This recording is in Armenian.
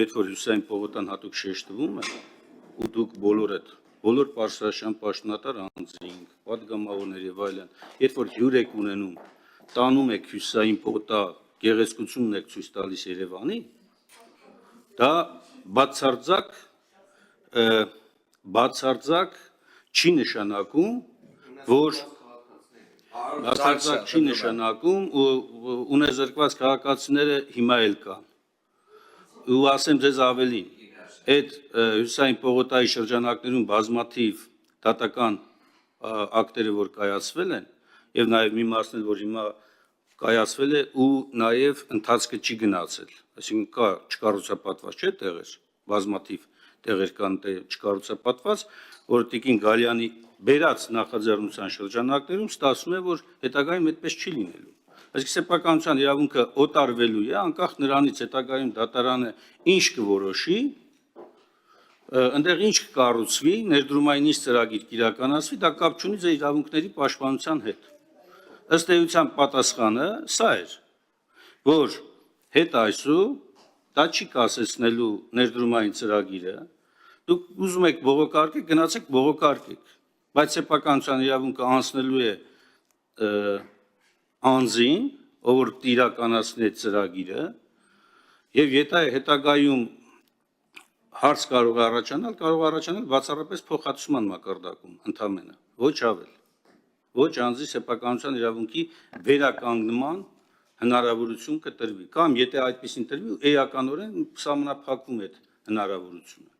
երբ որ Հյուսային պողոտան հատուկ շեշտվում է, ու դուք բոլոր պարսրաշան պաշտոնատար անձինք, պատգամավորներ եւ այլն, երբ որ հյուր եք ունենում, տանում եք Հյուսային պողոտա գեղեցկությունն եք ցույց տալիս Երևանի, դա բացարձակ չի նշանակում, որ բացարձակ չի նշանակում ունեզրկված քաղաքացիները հիմա էլ կան։ Ու ասեմ ձեզ ավելին, այդ Հյուսային պողոտայի շրջանակներում բազմաթիվ դատական ակտերը, որ կայացվել են, եւ նաեւ մի մասն էլ, որ հիմա կայացվել է ու նաեւ ընթացքը չի գնացել, այսինքն կա չկառուցապատված չէ տեղեր, բազմաթիվ տեղեր կան չկառուցապատված, որ Տիկին Գալյանի բերած նախաձեռնության շրջանակներում ստացվում է, որ հետագայում այդպես չի լինելու։ Այսինքն սեփականության իրավունքը օտարվելու է, անկախ նրանից հետագայում դատարանը ինչ կորոշի, այնտեղ ինչ կկառուցվի, ներդրումային ինչ ծրագիր կիրականացվի, դա կապ չունի ձեր իրավունքների պաշտպանության հետ։ Ըստ էության պատասխանը սա էր, որ հետ այսու դա չի կասեցնելու ներդրումային ծրագիրը, դուք ուզում եք բողոքարկեք, գնացեք բողոքարկեք, բայց սեփականության իրավունքը անցնելու է անձին, ով որ իրականացնի այդ ծրագիրը, եւ եթե հետագայում հարց կարող է առաջանալ բացառապես փոխհատուցման մակարդակում ընդամենը, ոչ ավել, ոչ անձի սեփականության իրավունքի վերականգնման հնարավորություն կտրվի, կամ եթե այդպեսին տրվի, էականորեն սահմանափակվում է այդ հնարավորությունը։